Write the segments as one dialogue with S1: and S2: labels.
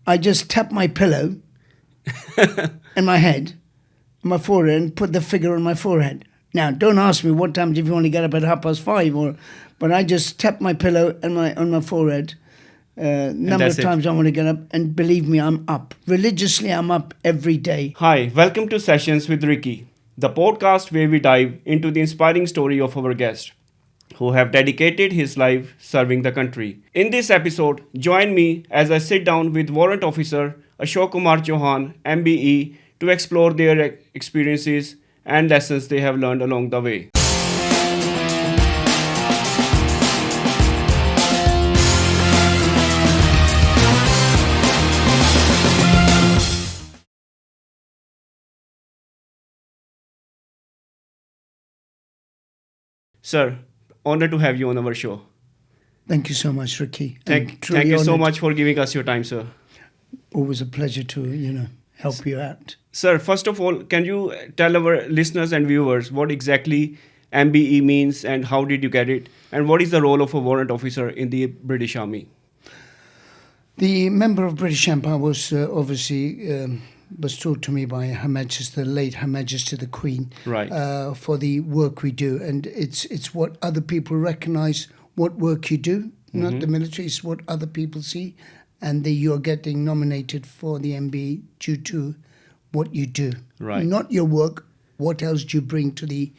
S1: I just tap my pillow in my head, my forehead, and put the figure on my forehead. Now, don't ask me what time if you want to get up at 5:30, but I just tap my pillow on my forehead. Number of times I want to get up, and believe me, I'm up. Religiously, I'm up every day.
S2: Hi, welcome to Sessions with Ricky, the podcast where we dive into the inspiring story of our guest who have dedicated his life serving the country. In this episode, join me as I sit down with Warrant Officer Ashok Kumar Chauhan, MBE, to explore their experiences and lessons they have learned along the way. Sir, honored to have you on our show.
S1: Thank you so much, Ricky.
S2: Thank you so much for giving us your time, sir.
S1: Always a pleasure to, help you out.
S2: Sir, first of all, can you tell our listeners and viewers what exactly MBE means and how did you get it? And what is the role of a warrant officer in the British Army?
S1: The member of British Empire was obviously was taught to me by Her Majesty, the late Her Majesty the Queen,
S2: Right.
S1: For the work we do. And it's what other people recognise what work you do, not the military, it's what other people see. And you are getting nominated for the MBE due to what you do.
S2: Right.
S1: Not your work, what else do you bring to the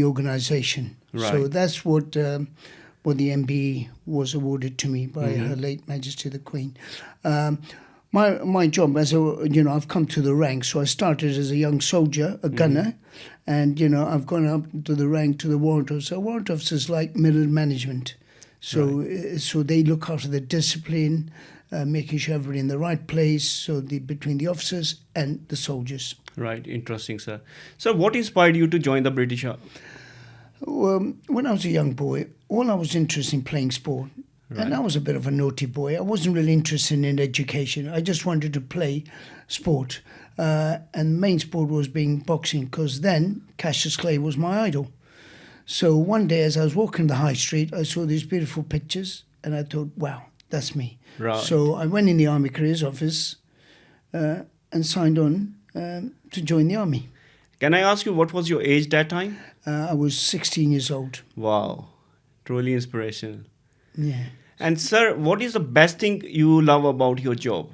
S1: organisation.
S2: Right.
S1: So that's what the MBE was awarded to me by Her late Majesty the Queen. My job as I've come to the ranks. So I started as a young soldier, a gunner, and I've gone up to the rank to the warrant officer. Warrant officers like middle management, so they look after the discipline, making sure everybody in the right place. So between the officers and the soldiers.
S2: Right, interesting, sir. So, what inspired you to join the British Army?
S1: When I was a young boy, all I was interested in playing sport.
S2: Right.
S1: And I was a bit of a naughty boy. I wasn't really interested in education. I just wanted to play sport. And main sport was being boxing, because then Cassius Clay was my idol. So one day as I was walking the high street, I saw these beautiful pictures and I thought, wow, that's me.
S2: Right.
S1: So I went in the Army Careers Office and signed on to join the Army.
S2: Can I ask you what was your age that time?
S1: I was 16 years old.
S2: Wow, truly inspirational.
S1: Yeah.
S2: And sir, what is the best thing you love about your job?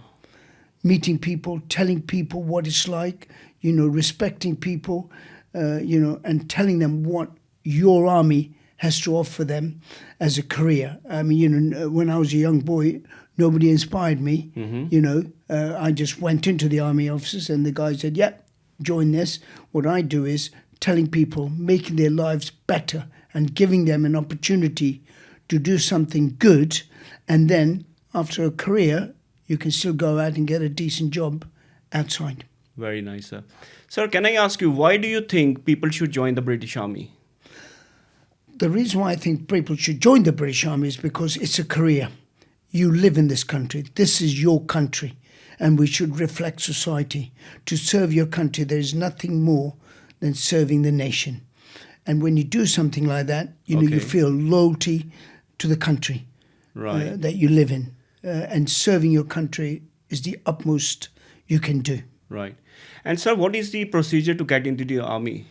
S1: Meeting people, telling people what it's like, respecting people, and telling them what your army has to offer them as a career. I mean, when I was a young boy, nobody inspired me. I just went into the army offices and the guy said, yeah, join this. What I do is telling people, making their lives better and giving them an opportunity to do something good, and then after a career, you can still go out and get a decent job outside.
S2: Very nice, sir. Sir, can I ask you, why do you think people should join the British Army?
S1: The reason why I think people should join the British Army is because it's a career. You live in this country. This is your country, and we should reflect society. To serve your country, there is nothing more than serving the nation. And when you do something like that, you feel loyalty to the country that you live in. And serving your country is the utmost you can do.
S2: Right. And sir, what is the procedure to get into the army?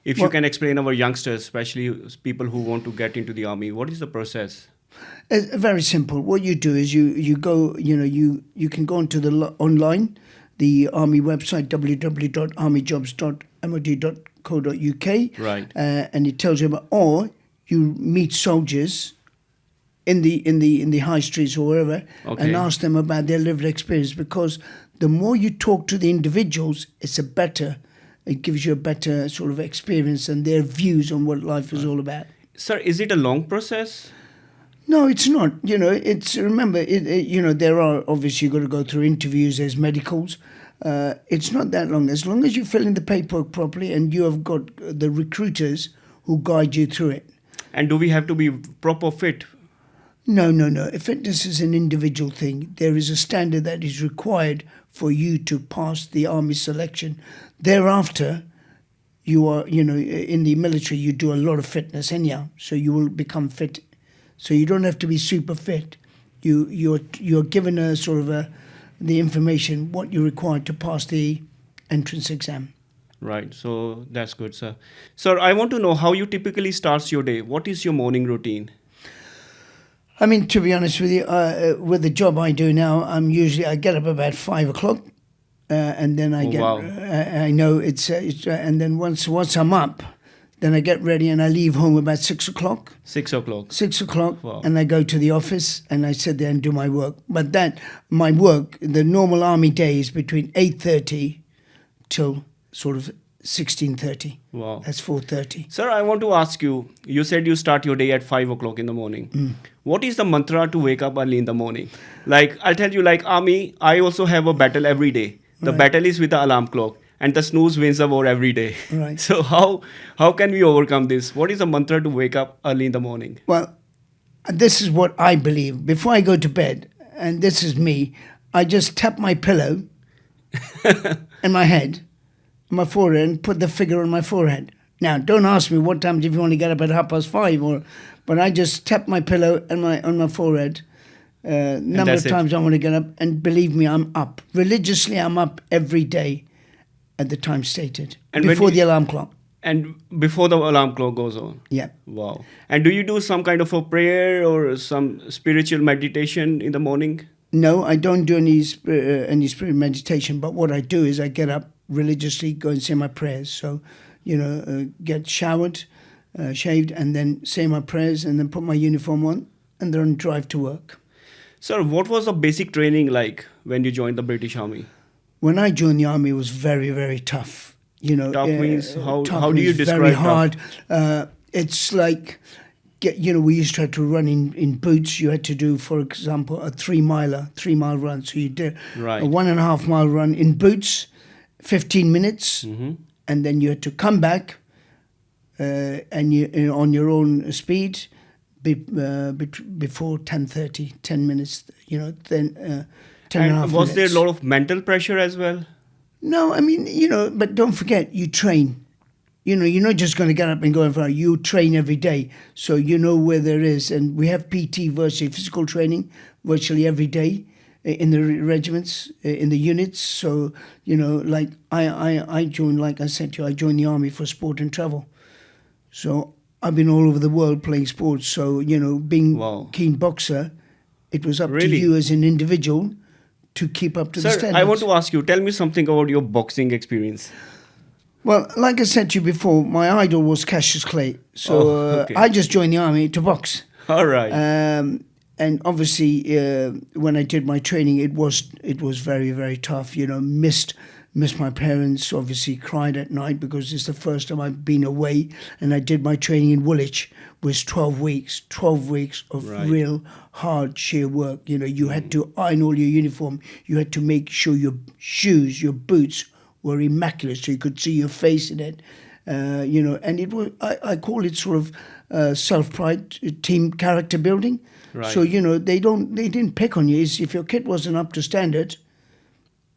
S2: If you can explain our youngsters, especially people who want to get into the army, what is the process?
S1: Very simple. What you do is you go, you can go onto the online, the army website, www.armyjobs.mod.co.uk.
S2: Right.
S1: And it tells you about, or you meet soldiers in the high streets or wherever, and ask them about their lived experience, because the more you talk to the individuals, it gives you a better sort of experience and their views on what life is all about.
S2: Sir, is it a long process?
S1: No, it's not. Remember, there are, obviously, you've got to go through interviews, there's medicals. It's not that long. As long as you fill in the paperwork properly and you have got the recruiters who guide you through it.
S2: And do we have to be proper fit?
S1: No. Fitness is an individual thing. There is a standard that is required for you to pass the army selection. Thereafter, you are, in the military, you do a lot of fitness anyhow, so you will become fit. So you don't have to be super fit. You're given a sort of the information what you're required to pass the entrance exam.
S2: Right. So that's good, sir. Sir, I want to know how you typically starts your day. What is your morning routine?
S1: I mean, to be honest with you, with the job I do now, I get up about 5 o'clock, and then I
S2: Oh,
S1: get.
S2: wow.
S1: I know and then once I'm up, then I get ready and I leave home about 6 o'clock.
S2: 6 o'clock.
S1: 6 o'clock,
S2: Wow.
S1: and I go to the office and I sit there and do my work. But my work, the normal army day is between 8:30 till sort of 16:30.
S2: Wow.
S1: That's 4:30.
S2: Sir, I want to ask you, you said you start your day at 5 o'clock in the morning. What is the mantra to wake up early in the morning? Like, I'll tell you, like army, I also have a battle every day. The
S1: Right.
S2: battle is with the alarm clock, and the snooze wins the war every day.
S1: Right.
S2: So how can we overcome this? What is the mantra to wake up early in the morning?
S1: Well, this is what I believe. Before I go to bed, and this is me, I just tap my pillow in my head, my forehead, and put the figure on my forehead. Now, don't ask me what time if you want to get up at 5:30, but I just tap my pillow on my forehead. Number
S2: that's
S1: of
S2: it.
S1: times I want to get up, and believe me, I'm up. Religiously, I'm up every day at the time stated,
S2: And when
S1: before
S2: you-
S1: the alarm clock.
S2: And before the alarm clock goes on.
S1: Yeah.
S2: Wow. And do you do some kind of a prayer or some spiritual meditation in the morning?
S1: No, I don't do any spirit meditation. But what I do is I get up religiously, go and say my prayers. So, get showered, shaved, and then say my prayers, and then put my uniform on, and then drive to work.
S2: Sir, what was the basic training like when you joined the British Army?
S1: When I joined the army, it was very, very tough.
S2: Tough means how
S1: tough
S2: do you
S1: means
S2: describe
S1: very
S2: tough?
S1: hard. It's like, we used to have to run in boots. You had to do, for example, a 3-mile run. So you did
S2: Right.
S1: a 1.5-mile run in boots, 15 minutes,
S2: Mhm.
S1: and then you had to come back, and you on your own speed, before 10:30, 10 minutes. Then 10 and a half
S2: And was there a
S1: minutes.
S2: lot of mental pressure as well?
S1: No, I mean, but don't forget, you train. You're not just going to get up and go in front. You train every day. So you know where there is. And we have PT virtually, physical training virtually every day in the regiments, in the units. So, like I joined, like I said to you, I joined the army for sport and travel. So I've been all over the world playing sports. So, being
S2: Wow.
S1: keen boxer, it was up to
S2: Really?
S1: you as an individual to keep up to the
S2: Sir,
S1: standards.
S2: I want to ask you, tell me something about your boxing experience.
S1: Well, like I said to you before, my idol was Cassius Clay. So
S2: okay.
S1: I just joined the army to box.
S2: All right.
S1: And obviously, when I did my training, it was very, very tough. Missed my parents. Obviously, cried at night because it's the first time I've been away. And I did my training in Woolwich, was 12 weeks. 12 weeks of
S2: Right.
S1: real hard, sheer work. You had to iron all your uniform. You had to make sure your shoes, your boots were immaculate, so you could see your face in it. And it was I call it sort of self-pride, team character building.
S2: Right.
S1: So they didn't pick on you. If your kit wasn't up to standard,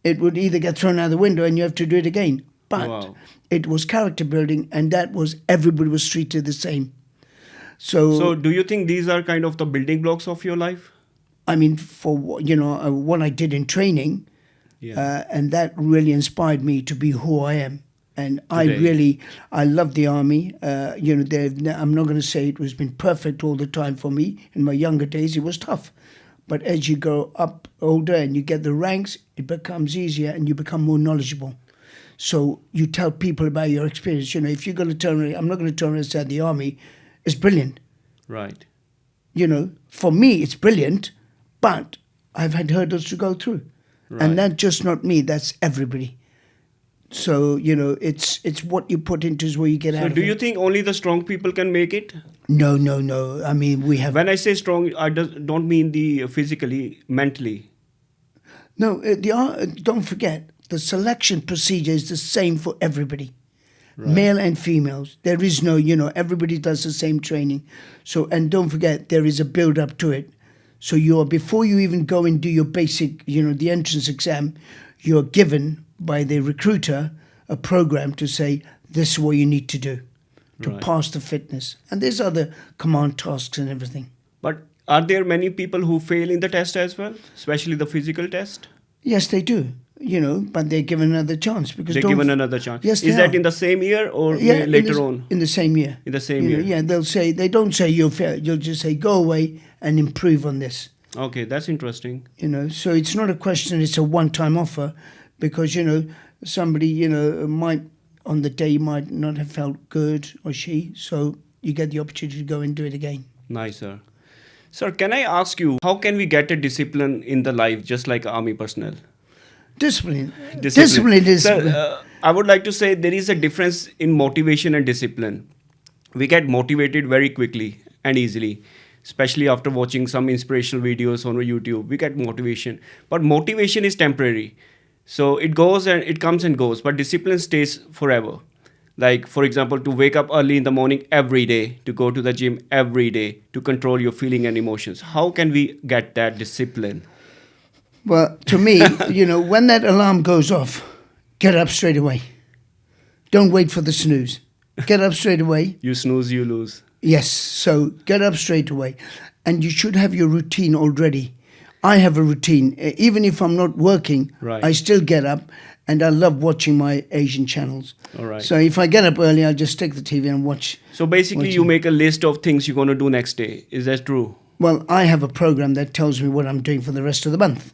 S1: it would either get thrown out the window and you have to do it again. But
S2: Wow.
S1: it was character building, and that was everybody was treated the same. So
S2: do you think these are kind of the building blocks of your life?
S1: I mean, for what I did in training.
S2: Yeah.
S1: And that really inspired me to be who I am. And
S2: Today.
S1: I love the army. I'm not going to say it was been perfect all the time for me. In my younger days, it was tough. But as you go up older and you get the ranks, it becomes easier and you become more knowledgeable. So you tell people about your experience. If you're going to turn around, I'm not going to turn around and say the army is brilliant.
S2: Right.
S1: For me, it's brilliant, but I've had hurdles to go through.
S2: Right.
S1: And that's just not me, that's everybody. So, it's what you put into is where you get out
S2: So
S1: of
S2: do
S1: it.
S2: you think only the strong people can make it?
S1: No. I mean, we have...
S2: When I say strong, I don't mean the physically, mentally.
S1: No, don't forget, the selection procedure is the same for everybody.
S2: Right.
S1: Male and females. There is no, everybody does the same training. So, and don't forget, there is a build-up to it. So before you even go and do your basic, the entrance exam, you're given by the recruiter a program to say, this is what you need to do to
S2: Right.
S1: pass the fitness. And there's other command tasks and everything.
S2: But Are there many people who fail in the test as well, especially the physical test?
S1: Yes, they do. But they're given another chance because
S2: They're given another chance.
S1: Yes,
S2: Is
S1: they
S2: that
S1: are.
S2: in the same year or
S1: Yeah,
S2: later on?
S1: in the same year.
S2: In the same year.
S1: Yeah, they don't say you'll fail. You'll just say go away and improve on this.
S2: Okay, that's interesting.
S1: So it's not a question. It's a one-time offer, because somebody might on the day might not have felt good, or she. So you get the opportunity to go and do it again.
S2: Nice, sir. Sir, can I ask you, how can we get a discipline in the life just like army personnel?
S1: Discipline is.
S2: Sir, I would like to say there is a difference in motivation and discipline. We get motivated very quickly and easily, especially after watching some inspirational videos on YouTube. We get motivation, but motivation is temporary. So it goes and it comes and goes, but discipline stays forever. Like, for example, to wake up early in the morning every day, to go to the gym every day, to control your feeling and emotions. How can we get that discipline?
S1: Well, to me, when that alarm goes off, get up straight away. Don't wait for the snooze. Get up straight away.
S2: You snooze, you lose.
S1: Yes, so get up straight away. And you should have your routine already. I have a routine. Even if I'm not working,
S2: Right.
S1: I still get up, and I love watching my Asian channels.
S2: All right.
S1: So if I get up early, I'll just take the TV and watch.
S2: So basically, you make a list of things you're going to do next day. Is that true?
S1: Well, I have a program that tells me what I'm doing for the rest of the month.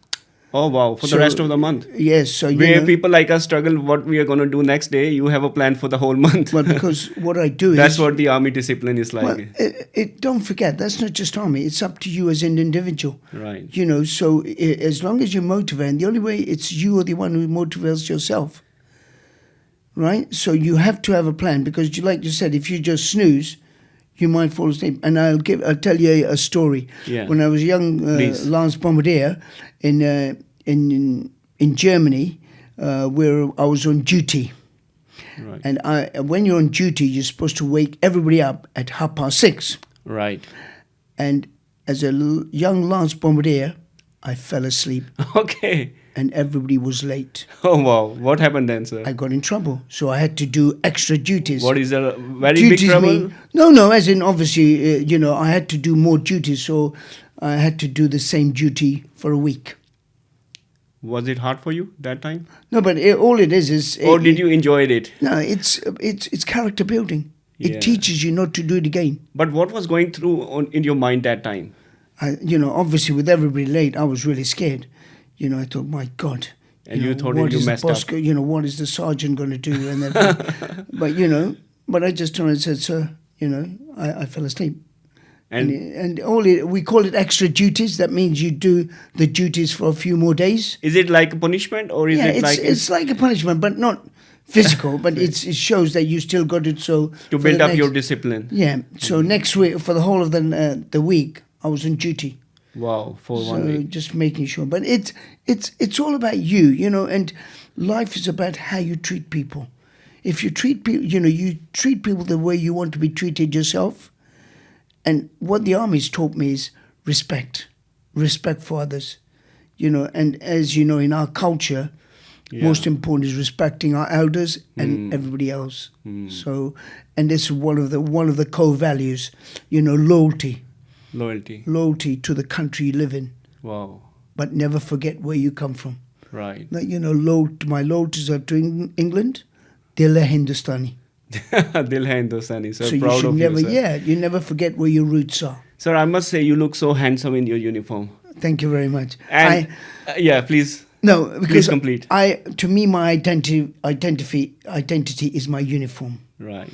S2: Oh, wow. For
S1: So,
S2: the rest of the month.
S1: Yes, so
S2: Where people like us struggle what we are going to do next day, you have a plan for the whole month.
S1: Well, because what I do
S2: That's
S1: is...
S2: what the army discipline is like.
S1: Well, don't forget, that's not just army. It's up to you as an individual.
S2: Right.
S1: So as long as you motivate, and the only way it's you are the one who motivates yourself. Right? So you have to have a plan, because like you said, if you just snooze, you might fall asleep. And I'll tell you a story.
S2: Yeah.
S1: When I was a young Lance Bombardier in Germany, where I was on duty.
S2: Right.
S1: And when you're on duty, you're supposed to wake everybody up at 6:30.
S2: Right.
S1: And as a young Lance Bombardier, I fell asleep
S2: Okay.
S1: and everybody was late.
S2: Oh, wow. What happened then, sir?
S1: I got in trouble. So I had to do extra duties.
S2: What is a very big trouble?
S1: No, as in obviously, I had to do more duties. So I had to do the same duty for a week.
S2: Was it hard for you that time?
S1: No, but all it is...
S2: Or did you enjoy it?
S1: No, it's character building.
S2: Yeah.
S1: It teaches you not to do it again.
S2: But what was going through in your mind that time?
S1: Obviously with everybody late, I was really scared. I thought, my God.
S2: And you thought
S1: what
S2: you
S1: is
S2: messed
S1: the boss
S2: up.
S1: What is the sergeant going to do? And everything. But I just turned and said, sir, I fell asleep. And we call it extra duties. That means you do the duties for a few more days.
S2: Is it like a punishment, or is it like...
S1: it's like a punishment, but not physical. But it shows that you still got it. So
S2: to build up your discipline.
S1: Yeah. So next week, for the whole of the week, I was on duty.
S2: Wow, for 1 week.
S1: Just making sure. But it's all about you, and life is about how you treat people. If you treat people, you treat people the way you want to be treated yourself. And what the army's taught me is respect for others, and as you know, in our culture, most important is respecting our elders and everybody else. So, and this is one of the core values, loyalty to the country you live in.
S2: Wow.
S1: But never forget where you come from.
S2: Right.
S1: Like, my loyalties are to England, Dil hai Hindustani.
S2: Dil hai Hindustani. So
S1: you
S2: proud
S1: should
S2: of
S1: never,
S2: you, sir.
S1: you never forget where your roots are.
S2: Sir, I must say you look so handsome in your uniform.
S1: Thank you very much.
S2: And please.
S1: No, because
S2: please complete.
S1: To me, my identity is my uniform.
S2: Right.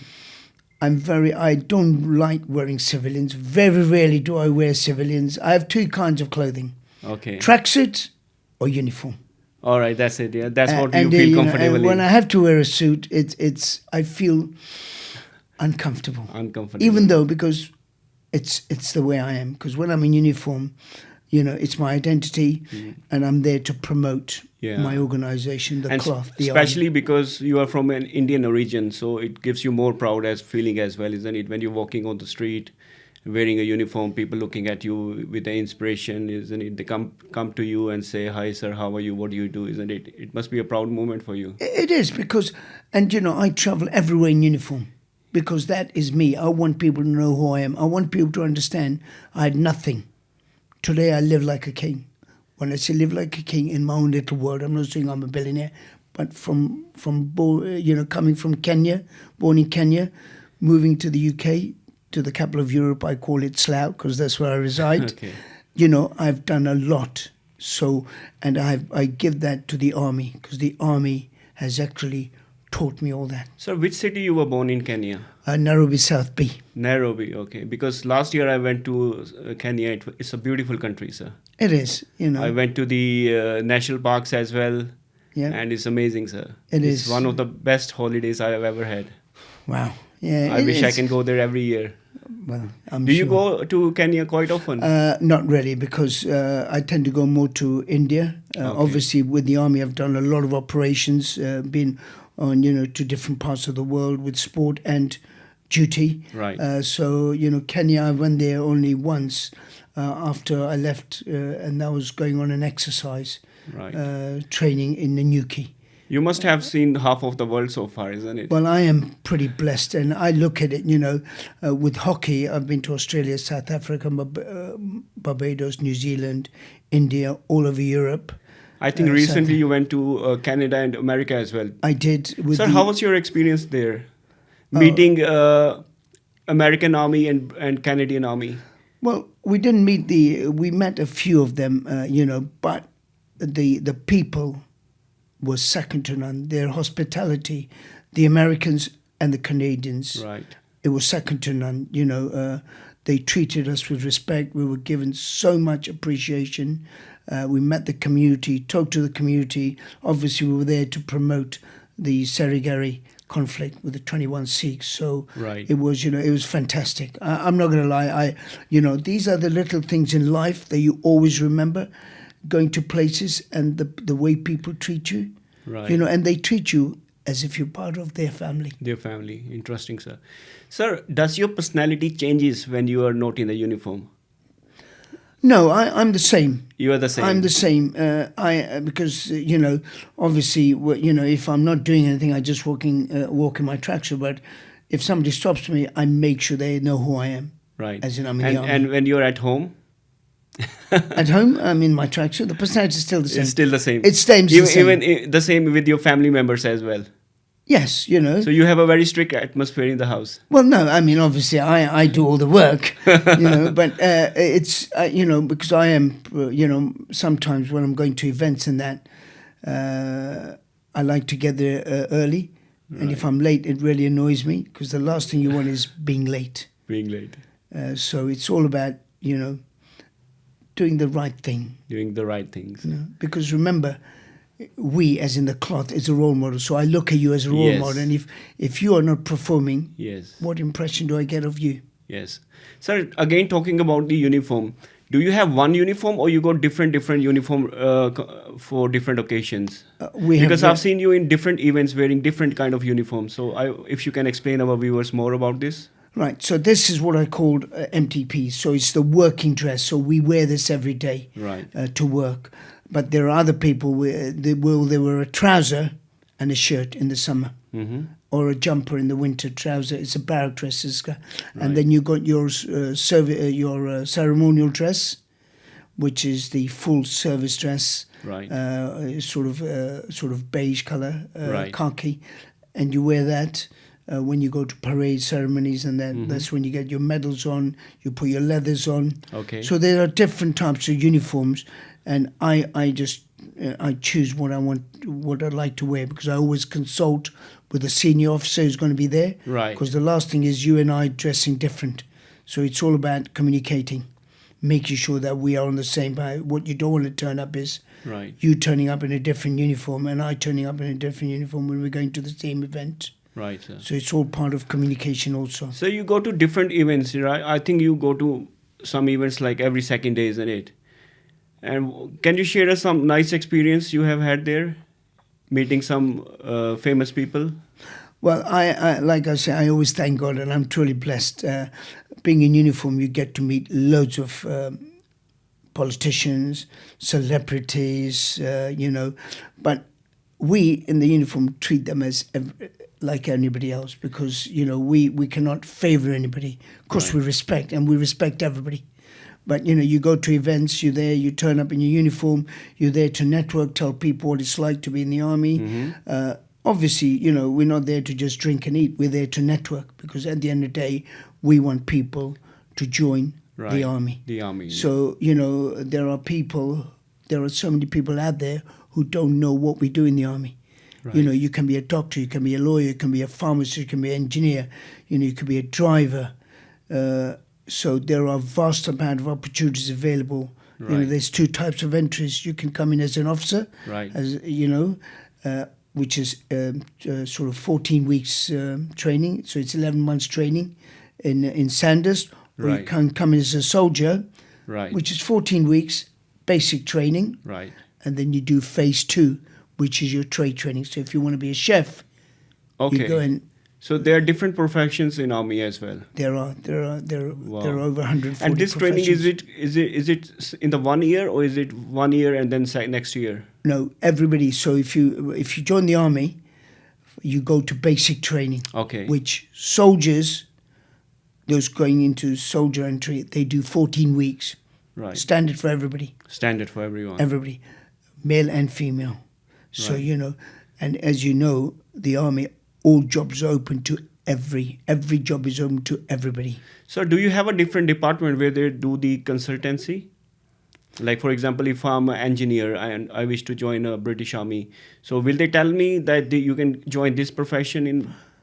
S1: I don't like wearing civilians. Very rarely do I wear civilians. I have two kinds of clothing.
S2: Okay.
S1: Tracksuit or uniform.
S2: All right, that's it. Yeah, that's what you feel comfortable
S1: and
S2: in.
S1: when I have to wear a suit, I feel uncomfortable. Even though, because it's the way I am. Because when I'm in uniform, it's my identity, and I'm there to promote my organization, the cloth, the
S2: especially
S1: army.
S2: because you are from an Indian origin, so it gives you more proud as feeling as well, isn't it? When you're walking on the street, wearing a uniform, people looking at you with the inspiration, isn't it? They come to you and say, "Hi, sir, how are you? What do you do?" Isn't it? It must be a proud moment for you.
S1: It is, because, and I travel everywhere in uniform, because that is me. I want people to know who I am. I want people to understand I had nothing. Today I live like a king. When I say live like a king in my own little world, I'm not saying I'm a billionaire, but coming from Kenya, born in Kenya, moving to the UK, to the capital of Europe, I call it Slough because that's where I reside.
S2: Okay.
S1: I've done a lot. So, and I give that to the army because the army has actually taught me all that.
S2: So which city you were born in Kenya?
S1: Nairobi, South B.
S2: Nairobi, okay. Because last year I went to Kenya. It's a beautiful country, sir.
S1: It is,
S2: I went to the national parks as well.
S1: Yeah.
S2: And it's amazing, sir.
S1: It's
S2: one of the best holidays I have ever had.
S1: Wow. Yeah.
S2: I wish I can go there every year.
S1: Well, I'm
S2: Do
S1: sure.
S2: you go to Kenya quite often?
S1: Not really, because I tend to go more to India.
S2: Okay.
S1: Obviously, with the army, I've done a lot of operations, been on, to different parts of the world with sport and duty.
S2: Right.
S1: So, Kenya, I went there only once after I left, and that was going on an exercise training in Nanyuki.
S2: You must have seen half of the world so far, isn't it?
S1: Well, I am pretty blessed, and I look at it, with hockey, I've been to Australia, South Africa, Barbados, New Zealand, India, all over Europe.
S2: I think recently you went to Canada and America as well.
S1: I did.
S2: Sir, how was your experience there? Meeting American Army and Canadian Army?
S1: Well, we didn't meet we met a few of them, but the people was second to none. Their hospitality, the Americans and the Canadians,
S2: right?
S1: It was second to none. They treated us with respect. We were given so much appreciation. We met the community, talked to the community. Obviously, we were there to promote the Serigari conflict with the 21 Sikhs. So it was, it was fantastic. I'm not going to lie. These are the little things in life that you always remember. Going to places and the way people treat you,
S2: right?
S1: And they treat you as if you're part of their family.
S2: Their family, interesting, sir. Sir, does your personality changes when you are not in the uniform?
S1: No, I'm the same.
S2: You are the same.
S1: I'm the same. Because obviously, if I'm not doing anything, I just walk in my tracksuit. But if somebody stops me, I make sure they know who I am.
S2: Right.
S1: As in, I'm in the army.
S2: And when you're at home.
S1: At home, I'm in my tracksuit. The personality is still the same.
S2: It's still the same.
S1: It stays the same.
S2: Even the same with your family members as well.
S1: Yes,
S2: So you have a very strict atmosphere in the house.
S1: Well, no, I mean, obviously, I do all the work, but it's, because I am, sometimes when I'm going to events and that, I like to get there early. Right. And if I'm late, it really annoys me because the last thing you want is being late.
S2: Being late.
S1: So it's all about, doing the right thing.
S2: Doing the right things.
S1: Because remember, we, as in the cloth, is a role model. So I look at you as a role model. And if you are not performing, what impression do I get of you?
S2: Yes. Sir, again, talking about the uniform, do you have one uniform or you got different uniform for different occasions? Because I've seen you in different events wearing different kind of uniforms. So if you can explain our viewers more about this.
S1: Right, so this is what I called MTP. So it's the working dress. So we wear this every day to work. But there are other people they wear a trouser and a shirt in the summer, or a jumper in the winter. Trouser, it's a barrack dress, and then you got your ceremonial dress, which is the full service dress, sort of beige color, khaki, and you wear that. When you go to parade ceremonies and that's when you get your medals on, you put your leathers on.
S2: Okay.
S1: So there are different types of uniforms, and I choose what I want, what I'd like to wear, because I always consult with the senior officer who's going to be there.
S2: Right.
S1: Because the last thing is you and I dressing different. So it's all about communicating, making sure that we are on the same page. What you don't want to turn up is you turning up in a different uniform and I turning up in a different uniform when we're going to the same event.
S2: Right, sir.
S1: So it's all part of communication also.
S2: So you go to different events, right? I think you go to some events like every second day, isn't it? And can you share us some nice experience you have had there, meeting some famous people?
S1: Well, I like I say, I always thank God, and I'm truly blessed. Being in uniform, you get to meet loads of politicians, celebrities, but we in the uniform treat them as like anybody else, because we cannot favor anybody. Of course we respect, and we respect everybody, But, you go to events, you're there, you turn up in your uniform, you're there to network, tell people what it's like to be in the army. Obviously, we're not there to just drink and eat. We're there to network because at the end of the day, we want people to join the army.
S2: The army.
S1: So, there are so many people out there who don't know what we do in the army.
S2: Right.
S1: You can be a doctor, you can be a lawyer, you can be a pharmacist, you can be an engineer, you can be a driver. So there are vast amount of opportunities available.
S2: Right.
S1: There's two types of entries. You can come in as an officer,
S2: Right.
S1: which is sort of 14 weeks training. So it's 11 months training in Sandhurst. Or you can come in as a soldier,
S2: Right.
S1: which is 14 weeks basic training.
S2: Right.
S1: And then you do phase 2, which is your trade training. So if you want to be a chef,
S2: Okay.
S1: you go in.
S2: So there are different professions in army as well.
S1: There are over 140.
S2: And this training
S1: professions.
S2: is it in the 1 year or is it 1 year and then next year?
S1: No, everybody. So if you join the army, you go to basic training.
S2: Okay.
S1: Which soldiers, those going into soldier entry, they do 14 weeks.
S2: Right.
S1: Standard for everybody.
S2: Standard for everyone.
S1: Everybody, male and female. So
S2: Right.
S1: and as you know, the army, all jobs are open to every job is open to everybody.
S2: So do you have a different department where they do the consultancy? Like, for example, if I'm an engineer and I wish to join a British Army, so will they tell me that you can join this profession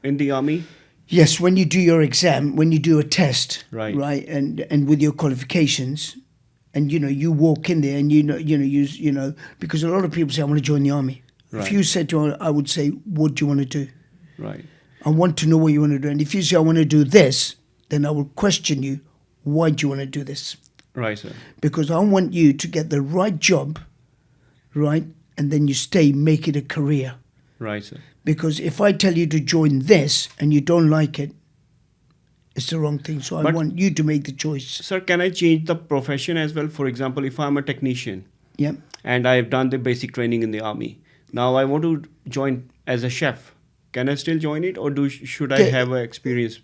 S2: in the army?
S1: Yes, when you do your exam, when you do a test,
S2: Right.
S1: and with your qualifications, and you walk in there and because a lot of people say I want to join the army.
S2: Right.
S1: If you said to me, I would say, what do you want to do?
S2: Right.
S1: I want to know what you want to do. And if you say I want to do this, then I will question you. Why do you want to do this?
S2: Right, sir.
S1: Because I want you to get the right job, right, and then you stay, make it a career.
S2: Right, sir.
S1: Because if I tell you to join this and you don't like it, it's the wrong thing. So I want you to make the choice.
S2: Sir, can I change the profession as well? For example, if I'm a technician
S1: Yeah.
S2: and I've done the basic training in the army, now I want to join as a chef. Can I still join it, or should I have an experience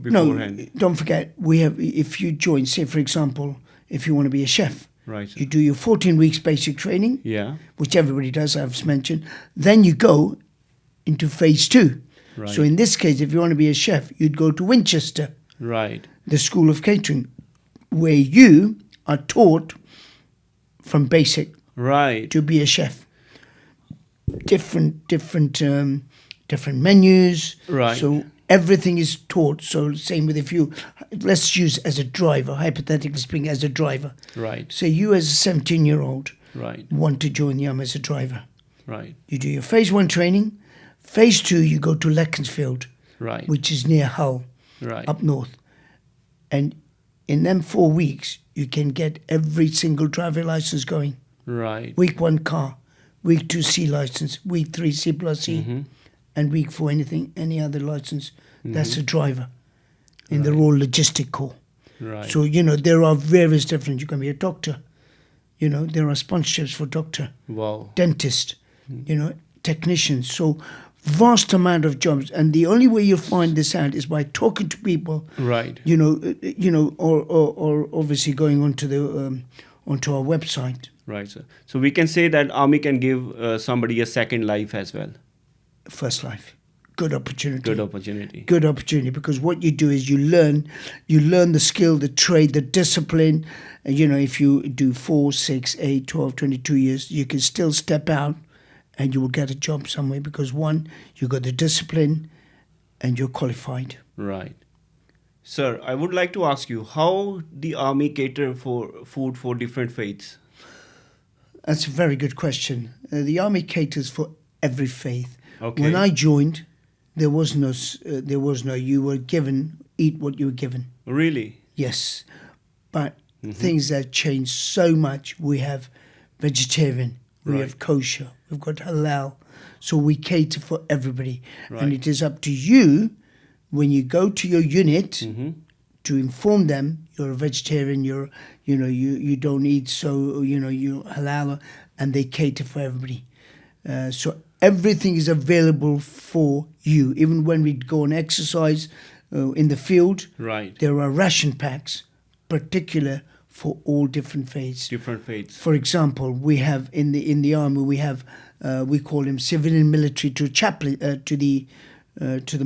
S2: beforehand?
S1: No, don't forget, if you join, say for example, if you want to be a chef,
S2: Right, sir.
S1: you do your 14 weeks basic training,
S2: Yeah.
S1: which everybody does, I've mentioned. Then you go into phase 2.
S2: Right.
S1: So in this case, if you want to be a chef, you'd go to Winchester,
S2: Right.
S1: the School of Catering, where you are taught from basic
S2: Right.
S1: to be a chef. Different menus.
S2: Right.
S1: So everything is taught. So same with let's use as a driver, hypothetically speaking, as a driver.
S2: Right.
S1: So you as a 17-year-old
S2: Right.
S1: want to join the army as a driver.
S2: Right.
S1: You do your phase 1 training. Phase 2, you go to Leckensfield,
S2: Right.
S1: which is near Hull,
S2: Right.
S1: up north. And in them 4 weeks, you can get every single driver license going.
S2: Right.
S1: Week 1 car, week 2 C license, week 3 C plus C, and week 4 any other license. That's a driver in the Royal Logistic Corps.
S2: Right.
S1: So, there are various different, you can be a doctor, there are sponsorships for doctor,
S2: Wow.
S1: dentist, technicians. So vast amount of jobs. And the only way you find this out is by talking to people,
S2: Right.
S1: or obviously going onto our website.
S2: Right, sir. So we can say that army can give somebody a second life as well.
S1: First life. Good opportunity.
S2: Good opportunity.
S1: Good opportunity, because what you do is you learn the skill, the trade, the discipline. And, if you do 4, 6, 8, 12, 22 years, you can still step out and you will get a job somewhere because, one, you got the discipline and you're qualified.
S2: Right. Sir, I would like to ask you how the army cater for food for different faiths.
S1: That's a very good question. The army caters for every faith.
S2: Okay.
S1: When I joined, there was no. You were given, eat what you were given.
S2: Really?
S1: Yes, but things have changed so much. We have vegetarian, we have kosher, we've got halal, so we cater for everybody.
S2: Right.
S1: And it is up to you when you go to your unit to inform them you're a vegetarian, you don't eat, so you halal, and they cater for everybody. So everything is available for you. Even when we go and exercise in the field,
S2: Right.
S1: there are ration packs, particular for all different faiths.
S2: Different faiths.
S1: For example, we have in the army we have we call him civilian military to chaplain to the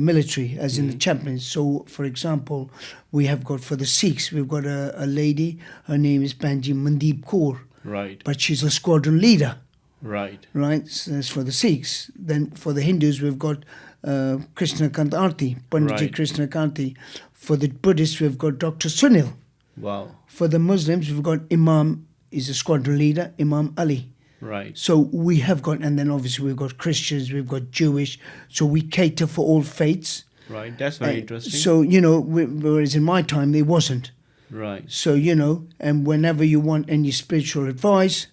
S1: military, as in the chaplains. So, for example, we have got for the Sikhs, we've got a lady. Her name is Panji Mandeep Kaur,
S2: Right.
S1: but she's a squadron leader.
S2: Right.
S1: Right, so that's for the Sikhs. Then for the Hindus, we've got Krishna Kant Arti, Panditji
S2: Right.
S1: Krishna Kanti. For the Buddhists, we've got Dr. Sunil.
S2: Wow.
S1: For the Muslims, we've got Imam, is a squadron leader, Imam Ali.
S2: Right.
S1: So we have got, and then obviously we've got Christians, we've got Jewish. So we cater for all faiths.
S2: Right. That's very interesting.
S1: So, whereas in my time, there wasn't.
S2: Right.
S1: So, and whenever you want any spiritual advice,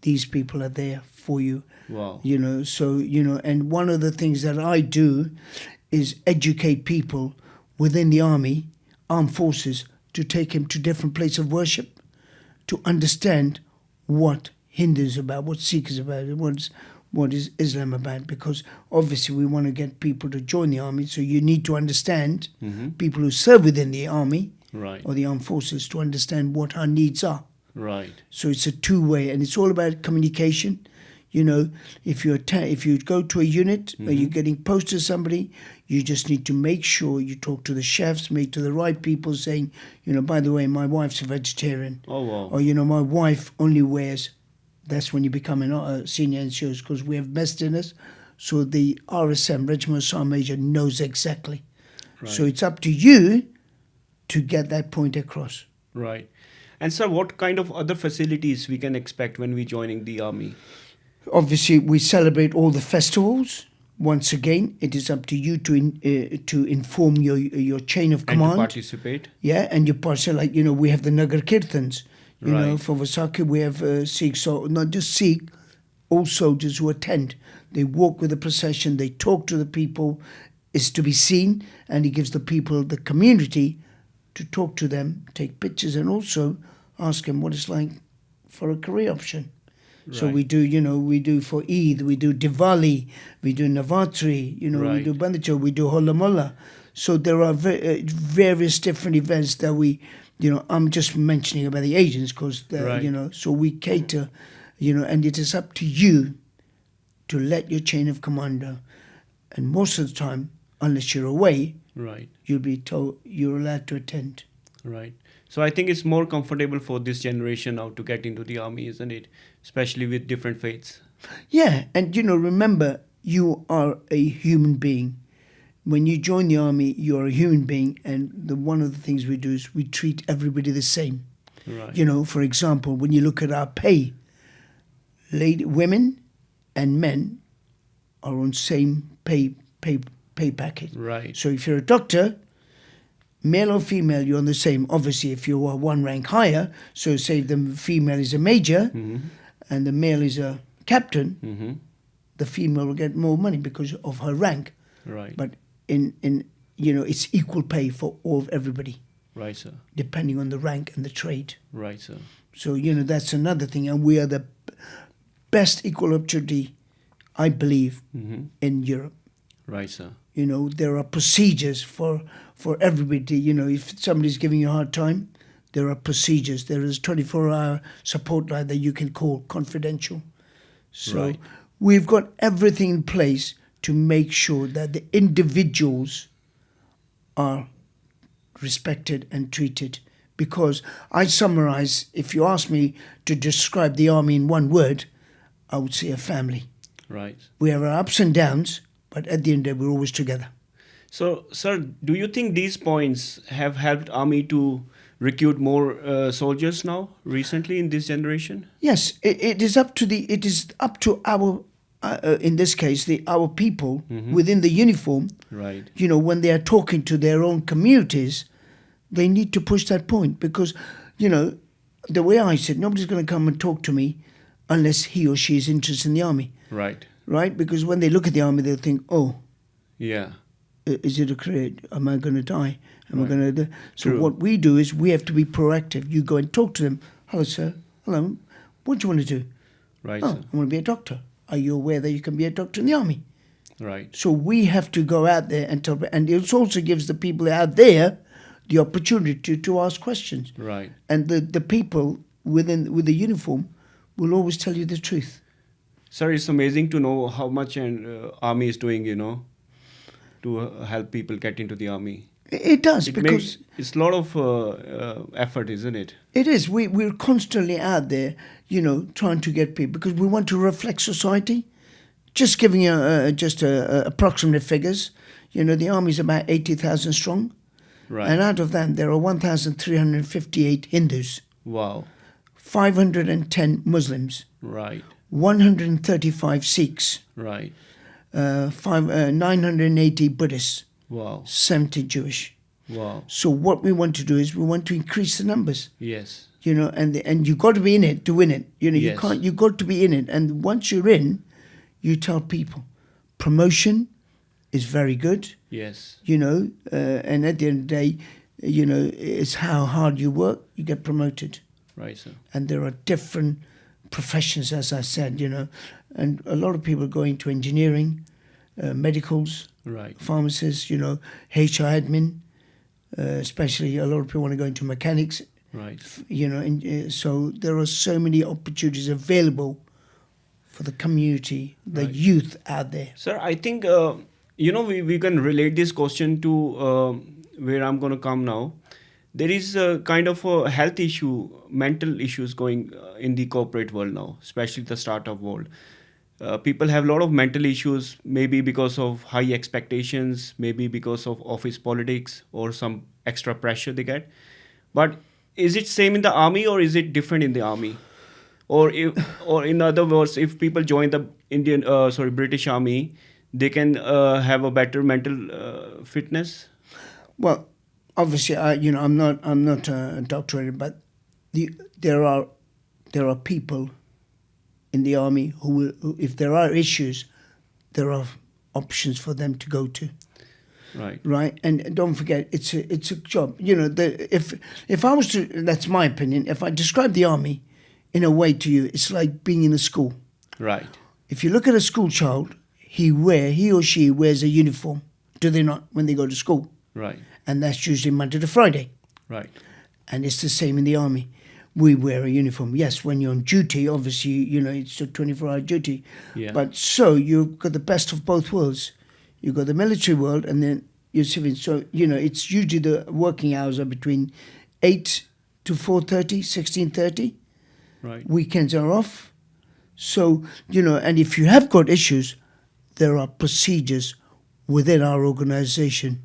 S1: these people are there for you.
S2: Wow.
S1: And one of the things that I do is educate people within the army, armed forces, to take them to different places of worship, to understand what Hindu is about, what Sikh is about, what is Islam about, because obviously we want to get people to join the army, so you need to understand people who serve within the army
S2: Right.
S1: or the armed forces to understand what our needs are.
S2: Right.
S1: So it's a two-way, and it's all about communication. If you go to a unit or you're getting posted to somebody, you just need to make sure you talk to the chefs, make to the right people, saying, by the way, my wife's a vegetarian.
S2: Oh, wow.
S1: Or, my wife only wears. That's when you become a senior NCOs, because we have best dinners. So the RSM, Regiment Sergeant Major, knows exactly.
S2: Right.
S1: So it's up to you to get that point across.
S2: Right. And sir, what kind of other facilities we can expect when we joining the army?
S1: Obviously, we celebrate all the festivals. Once again, it is up to you to inform your chain of command.
S2: And to participate.
S1: Yeah, and you participate. We have the Nagar Kirtans.
S2: Right.
S1: For Vaisakhi, we have Sikhs. So not just Sikh, all soldiers who attend. They walk with the procession. They talk to the people. It's to be seen, and he gives the people, the community, to talk to them, take pictures, and also ask them what it's like for a career option. So
S2: Right.
S1: we do for Eid, we do Diwali, we do Navratri, we
S2: Right.
S1: do Bandicho, we do Hola Molla. So there are various different events that we, I'm just mentioning about the agents because,
S2: Right.
S1: so we cater, and it is up to you to let your chain of command, and most of the time, unless you're away,
S2: Right.
S1: you'll be told you're allowed to attend.
S2: Right. So I think it's more comfortable for this generation now to get into the army, isn't it? Especially with different faiths.
S1: Yeah, and remember, you are a human being. When you join the army, you're a human being, and one of the things we do is we treat everybody the same.
S2: Right.
S1: For example, when you look at our pay, women and men are on same pay packet.
S2: Right.
S1: So if you're a doctor, male or female, you're on the same. Obviously, if you are one rank higher, so say the female is a major and the male is a captain,
S2: Mm-hmm.
S1: the female will get more money because of her rank.
S2: Right.
S1: But it's equal pay for everybody,
S2: Right, sir.
S1: depending on the rank and the trade.
S2: Right, sir.
S1: So, that's another thing. And we are the best equal opportunity, I believe, in Europe.
S2: Right, sir.
S1: There are procedures for everybody. If somebody's giving you a hard time, there are procedures. There is 24-hour support line that you can call confidential. So
S2: Right.
S1: we've got everything in place to make sure that the individuals are respected and treated. Because I summarize, if you ask me to describe the army in one word, I would say a family.
S2: Right.
S1: We have our ups and downs, but at the end of the day, we're always together.
S2: So, sir, do you think these points have helped army to recruit more soldiers now recently in this generation?
S1: Yes, it is up to our in this case our people within the uniform.
S2: Right.
S1: When they are talking to their own communities, they need to push that point because the way I said, nobody's going to come and talk to me unless he or she is interested in the army,
S2: Right.
S1: right? Because when they look at the army, they'll think, oh,
S2: Yeah.
S1: is it a career? Am I going to die? Am I
S2: Right.
S1: going to? So
S2: True.
S1: what we do is we have to be proactive. You go and talk to them. Hello, sir. Hello. What do you want to do?
S2: Right,
S1: Oh,
S2: sir.
S1: I want to be a doctor. Are you aware that you can be a doctor in the army?
S2: Right.
S1: So we have to go out there and tell. And it also gives the people out there the opportunity to ask questions.
S2: Right.
S1: And the people with the uniform will always tell you the truth.
S2: Sir, it's amazing to know how much an army is doing, to help people get into the army.
S1: It does,
S2: It's a lot of effort, isn't it?
S1: it is. We're constantly out there, trying to get people because we want to reflect society. Just giving you just approximate figures, the army is about 80,000 strong.
S2: Right.
S1: And out of them, there are 1,358 Hindus,
S2: Wow.
S1: 510 Muslims,
S2: Right.
S1: 135 Sikhs,
S2: Right.
S1: 980 Buddhists,
S2: Wow.
S1: 70 Jewish.
S2: Wow.
S1: So what we want to do is we want to increase the numbers,
S2: Yes.
S1: and you've got to be in it to win it. You
S2: Yes.
S1: can't. You've got to be in it, and once you're in, you tell people, promotion is very good.
S2: Yes.
S1: And at the end of the day, it's how hard you work, you get promoted.
S2: Right, sir.
S1: And there are different professions, as I said, and a lot of people go into engineering, medicals,
S2: Right.
S1: pharmacists, HR admin, especially a lot of people want to go into mechanics,
S2: Right.
S1: so there are so many opportunities available for the community, the
S2: Right.
S1: youth out there.
S2: Sir, I think, we can relate this question to where I'm going to come now. There is a kind of a health issue, mental issues going in the corporate world now, especially the startup world. People have a lot of mental issues, maybe because of high expectations, maybe because of office politics or some extra pressure they get. But is it same in the army or is it different in the army? Or in other words, if people join the British Army, they can have a better mental fitness.
S1: Well, obviously, I'm not doctorated, but there are people in the army who, if there are issues, there are options for them to go to.
S2: Right.
S1: Right, and don't forget, it's a job. If I was to, that's my opinion. If I describe the army in a way to you, it's like being in a school.
S2: Right.
S1: If you look at a school child, he or she wears a uniform. Do they not when they go to school?
S2: Right.
S1: And that's usually Monday to Friday.
S2: Right.
S1: And it's the same in the army. We wear a uniform. Yes, when you're on duty, obviously, it's a 24-hour duty.
S2: Yeah.
S1: But so you've got the best of both worlds. You've got the military world and then you're civilian. So, it's usually the working hours are between 8 to 4:30, 16:30.
S2: Right.
S1: Weekends are off. So, and if you have got issues, there are procedures within our organization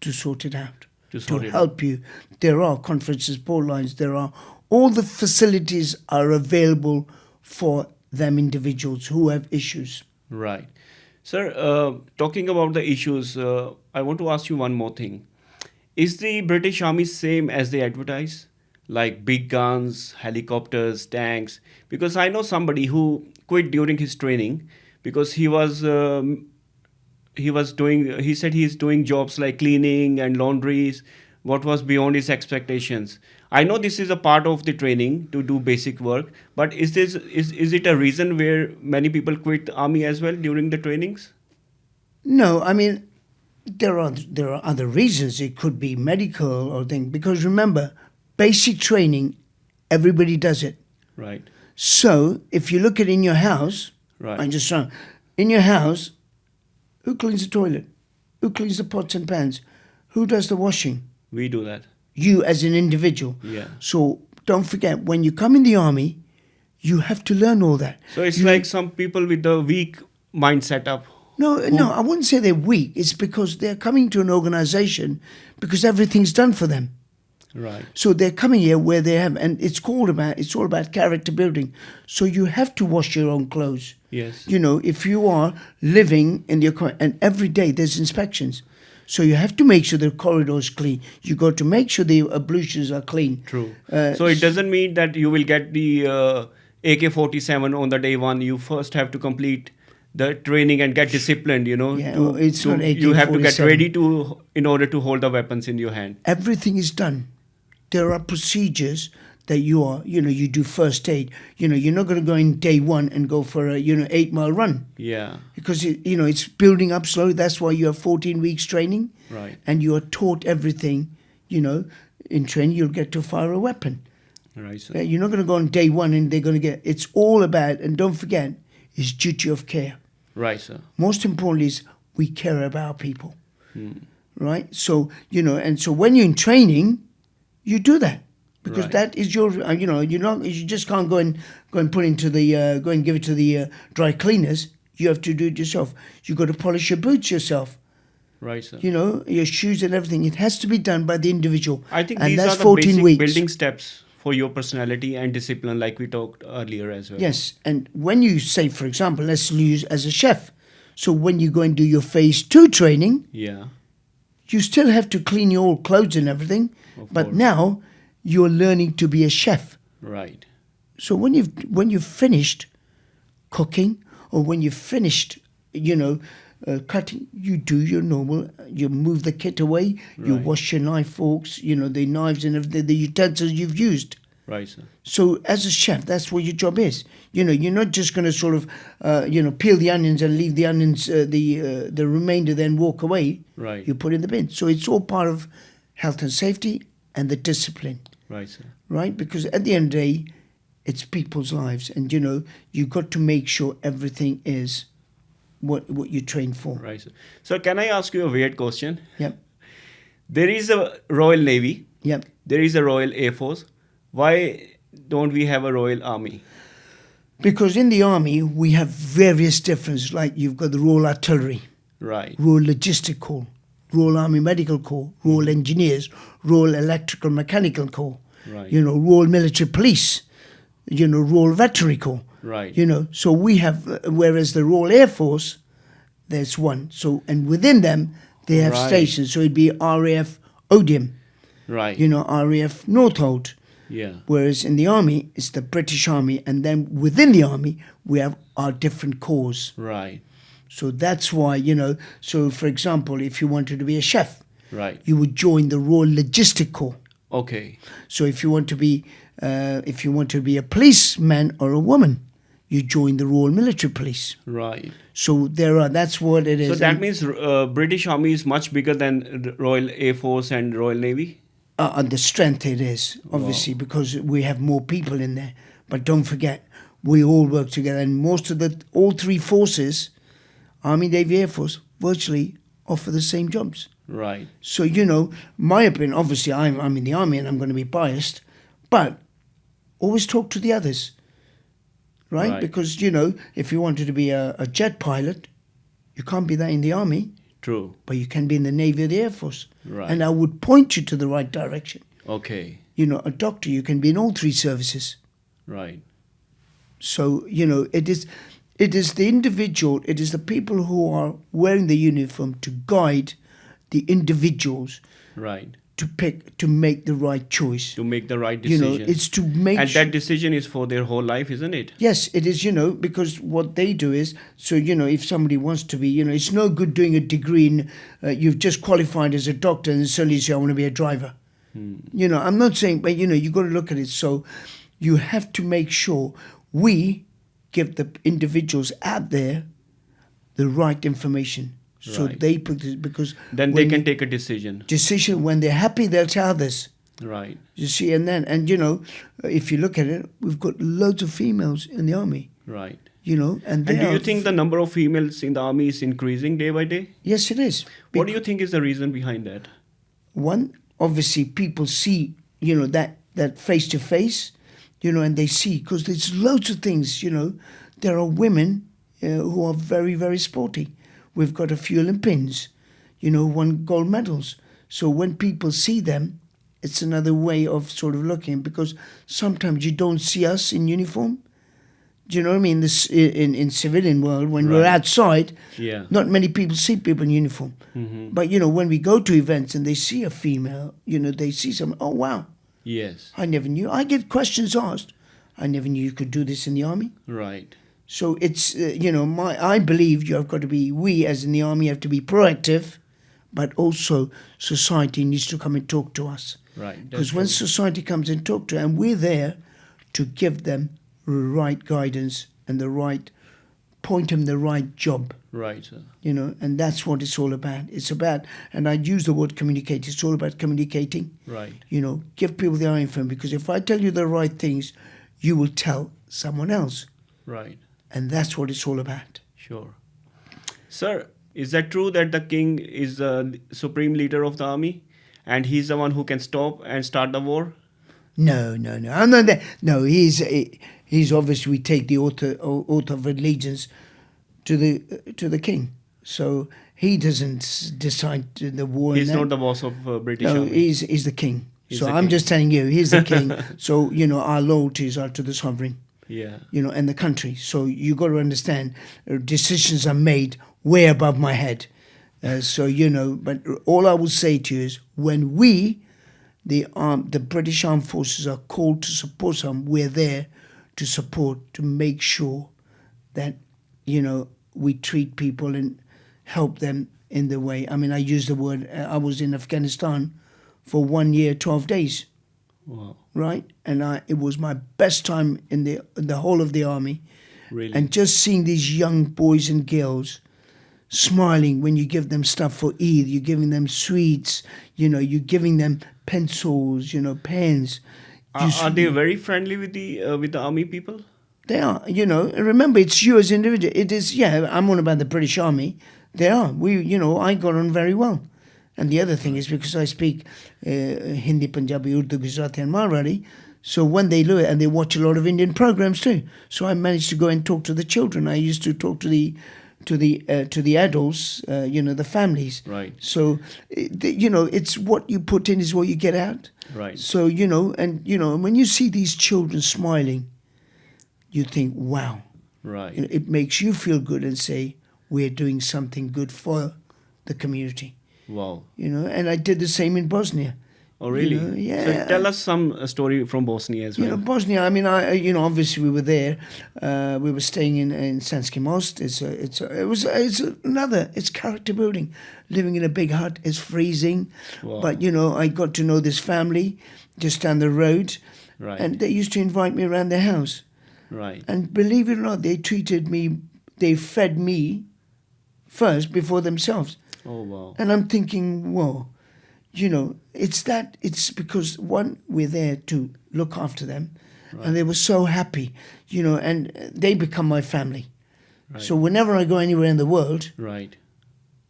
S1: to sort it out, to help you. There are conferences, board lines, all the facilities are available for them individuals who have issues.
S2: Right. Sir, talking about the issues, I want to ask you one more thing. Is the British Army same as they advertise? Like big guns, helicopters, tanks? Because I know somebody who quit during his training because he said he's doing jobs like cleaning and laundries, what was beyond his expectations. I know this is a part of the training to do basic work, but is it a reason where many people quit the army as well during the trainings?
S1: No, I mean, there are other reasons. It could be medical or thing. Because remember, basic training, everybody does it.
S2: Right.
S1: So if you look at in your house,
S2: Right.
S1: in your house, who cleans the toilet? Who cleans the pots and pans? Who does the washing?
S2: We do that.
S1: You as an individual.
S2: Yeah.
S1: So don't forget, when you come in the army, you have to learn all that.
S2: So it's like some people with the weak mind setup.
S1: No, I wouldn't say they're weak. It's because they're coming to an organization because everything's done for them.
S2: Right.
S1: So they're coming here where they have, and it's all about character building. So you have to wash your own clothes.
S2: Yes.
S1: If you are living in and every day there's inspections. So you have to make sure the corridor is clean. You got to make sure the ablutions are clean.
S2: True. So it doesn't mean that you will get the AK-47 on the day one. You first have to complete the training and get disciplined,
S1: Yeah, it's not AK-47.
S2: You have to get ready in order to hold the weapons in your hand.
S1: Everything is done. There are procedures that you do first aid. You're not going to go in day one and go for a 8-mile run.
S2: Yeah.
S1: Because it's building up slowly. That's why you have 14 weeks training.
S2: Right.
S1: And you are taught everything, in training you'll get to fire a weapon.
S2: Right, sir.
S1: You're not going to go on day one and they're going to get. It's all about, and don't forget, is duty of care.
S2: Right, sir.
S1: Most importantly is we care about people, right? So and so when you're in training, you do that because
S2: Right.
S1: that is your, you just can't go and put into the go and give it to the dry cleaners. You have to do it yourself. You got to polish your boots yourself.
S2: Right, sir.
S1: Your shoes and everything. It has to be done by the individual.
S2: I think
S1: and
S2: these
S1: that's
S2: are the
S1: 14
S2: basic
S1: weeks.
S2: building steps for your personality and discipline, like we talked earlier as well.
S1: Yes, and when you say, for example, let's use as a chef. So when you go and do your phase 2 training,
S2: Yeah.
S1: you still have to clean your old clothes and everything,
S2: Of
S1: but
S2: course.
S1: now you're learning to be a chef.
S2: Right.
S1: So when you've finished cooking or when you've finished, cutting, you do your normal. You move the kit away. You
S2: Right.
S1: wash your knife, forks, the knives and everything, the utensils you've used.
S2: Right, sir.
S1: So as a chef, that's what your job is. You're not just going to sort of, peel the onions and leave the onions, the remainder, then walk away.
S2: Right.
S1: You put in the bin. So it's all part of health and safety and the discipline,
S2: Right, sir.
S1: right? Because at the end of the day, it's people's lives, and you've got to make sure everything is what you train for.
S2: Right, sir. So can I ask you a weird question?
S1: Yep,
S2: There is a Royal Navy.
S1: yep.
S2: There is a Royal Air Force. Why don't we have a Royal Army?
S1: Because in the army we have various differences. Like you've got the Royal Artillery,
S2: Right.
S1: Royal Logistic Corps, Royal Army Medical Corps, Royal Engineers, Royal Electrical Mechanical Corps,
S2: Right.
S1: Royal Military Police, Royal Veterinary Corps.
S2: Right.
S1: So we have, whereas the Royal Air Force, there's one. So, and within them, they have
S2: Right.
S1: stations. So it'd be RAF Odium,
S2: Right.
S1: RAF Northolt.
S2: Yeah.
S1: Whereas in the Army, it's the British Army. And then within the Army, we have our different corps.
S2: Right.
S1: So that's why, so for example, if you wanted to be a chef,
S2: Right.
S1: you would join the Royal Logistic Corps.
S2: Okay.
S1: So if you want to be a policeman or a woman, you join the Royal Military Police.
S2: Right.
S1: So that's what it is.
S2: So that
S1: And,
S2: means British Army is much bigger than the Royal Air Force and Royal Navy?
S1: and the strength it is, obviously, because we have more people in there. But don't forget, we all work together, and all three forces, Army, Navy, Air Force, virtually offer the same jobs.
S2: Right.
S1: So, my opinion, obviously I'm in the Army and I'm going to be biased, but always talk to the others, right?
S2: Right.
S1: Because, if you wanted to be a jet pilot, you can't be that in the Army,
S2: True.
S1: but you can be in the Navy or the Air Force.
S2: Right.
S1: And I would point you to the right direction.
S2: Okay.
S1: A doctor, you can be in all three services.
S2: Right.
S1: So, it is the individual, it is the people who are wearing the uniform to guide the individuals
S2: Right.
S1: to make the right choice.
S2: To make the right decision.
S1: It's to make
S2: and that decision is for their whole life, isn't it?
S1: Yes, it is, because what they do is, so, if somebody wants to be, it's no good doing a degree in, you've just qualified as a doctor and suddenly you say, I want to be a driver. I'm not saying, but, you've got to look at it. So you have to make sure we give the individuals out there the right information. So
S2: Right.
S1: they put this, because
S2: Then they can take a decision.
S1: when they're happy, they'll tell others.
S2: Right.
S1: You see, and if you look at it, we've got loads of females in the Army,
S2: Right.
S1: and
S2: And
S1: they
S2: do you
S1: are-
S2: think the number of females in the army is increasing day by day?
S1: Yes, it is.
S2: What do you think is the reason behind that?
S1: One, obviously, people see, that face to face, and they see, because there's loads of things, there are women who are very, very sporty. We've got a few Olympians, who won gold medals. So when people see them, it's another way of sort of looking, because sometimes you don't see us in uniform. Do you know what I mean? This in civilian world, when we're
S2: Right.
S1: outside,
S2: Yeah.
S1: not many people see people in uniform. But, when we go to events and they see a female, they see some, oh, wow,
S2: Yes.
S1: I never knew. I get questions asked. I never knew you could do this in the Army.
S2: Right.
S1: So it's, I believe you have got to be, we as in the Army have to be proactive, but also society needs to come and talk to us.
S2: Right. That's
S1: Because when
S2: true.
S1: society comes and talk to, and we're there to give them right guidance and the right point him the right job.
S2: Right, sir.
S1: You know, and that's what it's all about. It's about, and I use the word communicate. It's all about communicating.
S2: Right.
S1: You know, give people the info, because if I tell you the right things, you will tell someone else,
S2: Right.
S1: and that's what it's all about.
S2: Sure. Sir, is that true that the king is the supreme leader of the army and he's the one who can stop and start the war?
S1: No, no, no. I'm not that. No, he's obviously, we take the oath of allegiance to the king. So he doesn't decide the war.
S2: He's
S1: and
S2: not
S1: that.
S2: the boss of British
S1: No,
S2: army.
S1: he's the king.
S2: He's
S1: So
S2: the
S1: I'm
S2: king.
S1: just telling you, he's the king. So, you know, our loyalties are to the sovereign,
S2: Yeah.
S1: you know, and the country. So you got to understand, decisions are made way above my head. So, you know, but all I will say to you is, when we, the British Armed Forces, are called to support some, we're there to support, to make sure that, you know, we treat people and help them in the way. I mean, I use the word, I was in Afghanistan for 1 year, 12 days,
S2: Wow.
S1: right? And it was my best time in the whole of the army.
S2: Really?
S1: And just seeing these young boys and girls smiling when you give them stuff for Eid, you're giving them sweets, you know, you're giving them pencils, you know, pens.
S2: Are they very friendly with the army people?
S1: They are, you know. Remember, it's you as an individual. It is, yeah. I'm on about the British Army. They are. You know, I got on very well. And the other thing is, because I speak Hindi, Punjabi, Urdu, Gujarati, and Marathi. So when they look and they watch a lot of Indian programs too. So I managed to go and talk to the children. I used to talk to the adults, you know, the families.
S2: Right.
S1: So, you know, it's what you put in is what you get out.
S2: Right.
S1: So, you know, and, you know, when you see these children smiling, you think, wow.
S2: Right.
S1: You know, it makes you feel good and say, we're doing something good for the community.
S2: Wow.
S1: You know, and I did the same in Bosnia.
S2: Oh, really?
S1: You know, yeah.
S2: So tell us some story from Bosnia as well.
S1: You know, Bosnia. I mean, you know, obviously we were there. We were staying in Sanski Most. It's character building. Living in a big hut is freezing,
S2: Wow.
S1: but you know, I got to know this family just down the road,
S2: Right.
S1: and they used to invite me around their house.
S2: Right.
S1: And believe it or not, they treated me. They fed me first before themselves.
S2: Oh, wow.
S1: And I'm thinking, whoa, you know, it's because, one, we're there to look after them,
S2: Right.
S1: and they were so happy, you know, and they become my family.
S2: Right.
S1: So whenever I go anywhere in the world,
S2: Right.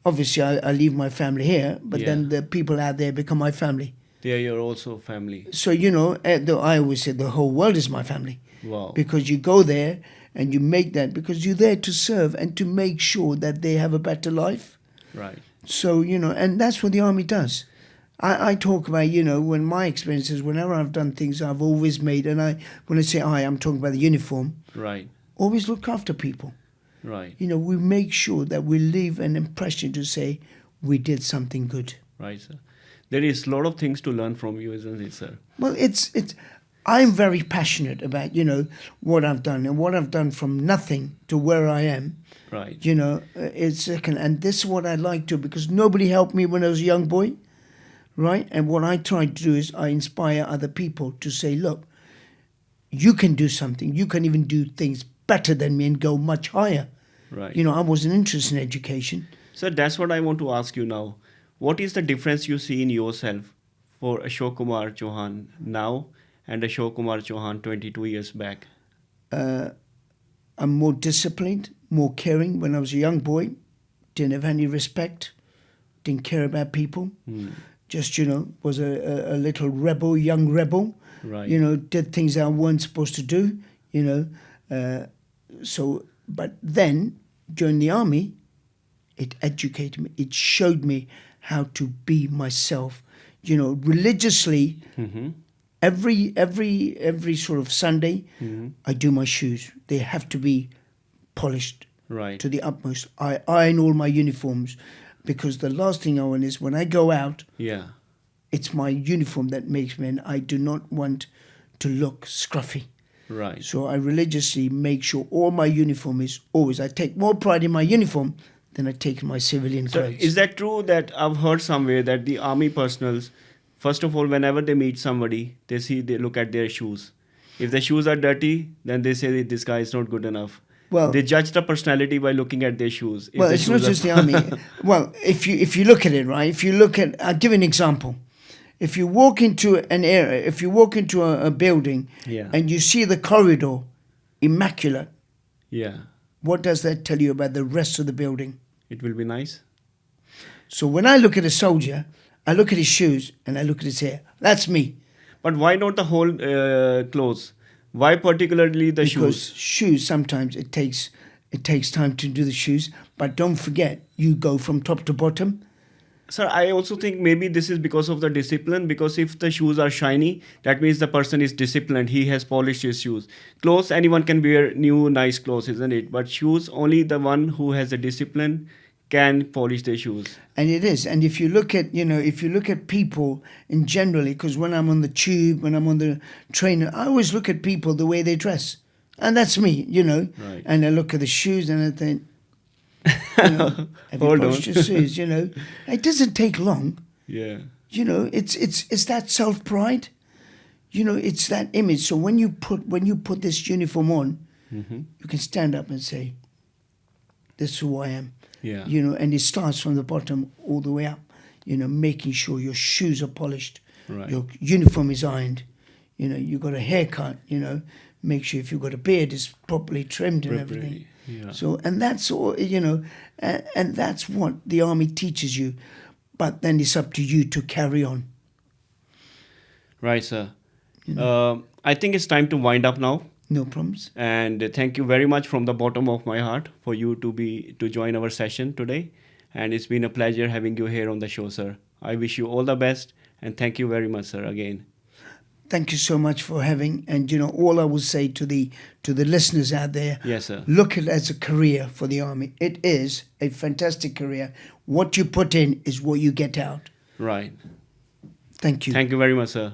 S1: obviously I leave my family here, but
S2: Yeah.
S1: then the people out there become my family.
S2: They are your also family.
S1: So, you know, I always say the whole world is my family,
S2: Wow.
S1: because you go there and you make that, because you're there to serve and to make sure that they have a better life.
S2: Right.
S1: So, you know, and that's what the army does. I talk about, you know, when my experiences, whenever I've done things, I've always made, and when I say I'm talking about the uniform,
S2: Right.
S1: always look after people.
S2: Right.
S1: You know, we make sure that we leave an impression to say we did something good.
S2: Right, sir. There is a lot of things to learn from you, isn't it, sir?
S1: Well, I'm very passionate about, you know, what I've done, and what I've done from nothing to where I am.
S2: Right.
S1: You know, and this is what I like to, because nobody helped me when I was a young boy, right? And what I try to do is I inspire other people to say, look, you can do something. You can even do things better than me and go much higher.
S2: Right.
S1: You know, I wasn't interested in education.
S2: So that's what I want to ask you now. What is the difference you see in yourself for Ashok Kumar Chauhan now and Ashok Kumar Chauhan 22 years back?
S1: I'm more disciplined, more caring. When I was a young boy, didn't have any respect, didn't care about people. Just, you know, was a little rebel, young rebel.
S2: Right.
S1: You know, did things I weren't supposed to do, you know. But then, during the army, it educated me. It showed me how to be myself. You know, religiously,
S2: Mm-hmm.
S1: every sort of Sunday, I do my shoes. They have to be polished
S2: Right.
S1: to the utmost. I iron all my uniforms, because the last thing I want is, when I go out,
S2: Yeah.
S1: it's my uniform that makes me, and I do not want to look scruffy.
S2: Right.
S1: So I religiously make sure all my uniform is always, I take more pride in my uniform than I take in my civilian
S2: So
S1: clothes.
S2: is that true that I've heard somewhere that the army personals, first of all, whenever they meet somebody, they look at their shoes. If the shoes are dirty, then they say that this guy is not good enough.
S1: Well,
S2: they judge the personality by looking at their shoes. If
S1: well,
S2: the
S1: it's not
S2: shoes
S1: just the army. Well, if you look at it, right? If you look at, I'll give you an example. If you walk into an area, if you walk into a building,
S2: Yeah.
S1: and you see the corridor immaculate,
S2: Yeah,
S1: what does that tell you about the rest of the building?
S2: it will be nice.
S1: So when I look at a soldier, I look at his shoes and I look at his hair. That's me.
S2: But why not the whole clothes? Why particularly the
S1: Because
S2: shoes?
S1: shoes sometimes it takes time to do the shoes, but don't forget you go from top to bottom.
S2: Sir, I also think maybe this is because of the discipline. Because if the shoes are shiny, that means the person is disciplined. He has polished his shoes. Clothes, anyone can wear new, nice clothes, isn't it? But shoes, only the one who has a discipline can polish their shoes.
S1: And it is. And if you look at, if you look at people in generally, because when I'm on the tube, when I'm on the train, I always look at people the way they dress. And that's me,
S2: Right.
S1: And I look at the shoes and I think, have you
S2: Hold
S1: polished
S2: on.
S1: your shoes, It doesn't take long.
S2: Yeah.
S1: It's that self-pride. It's that image. So when you put this uniform on, you can stand up and say, this is who I am.
S2: Yeah.
S1: And it starts from the bottom all the way up, making sure your shoes are polished,
S2: Right.
S1: your uniform is ironed, you've got a haircut, make sure if you've got a beard it's properly trimmed and everything.
S2: Yeah.
S1: So, and that's all, and that's what the army teaches you, but then it's up to you to carry on.
S2: Right, sir. I think it's time to wind up now.
S1: No problems.
S2: And thank you very much from the bottom of my heart for you to join our session today. And it's been a pleasure having you here on the show, sir. I wish you all the best and thank you very much, sir, again.
S1: Thank you so much for having, and all I will say to the listeners out there,
S2: Yes, sir.
S1: look at it as a career for the army. It is a fantastic career. What you put in is what you get out.
S2: Right.
S1: Thank you.
S2: Thank you very much, sir.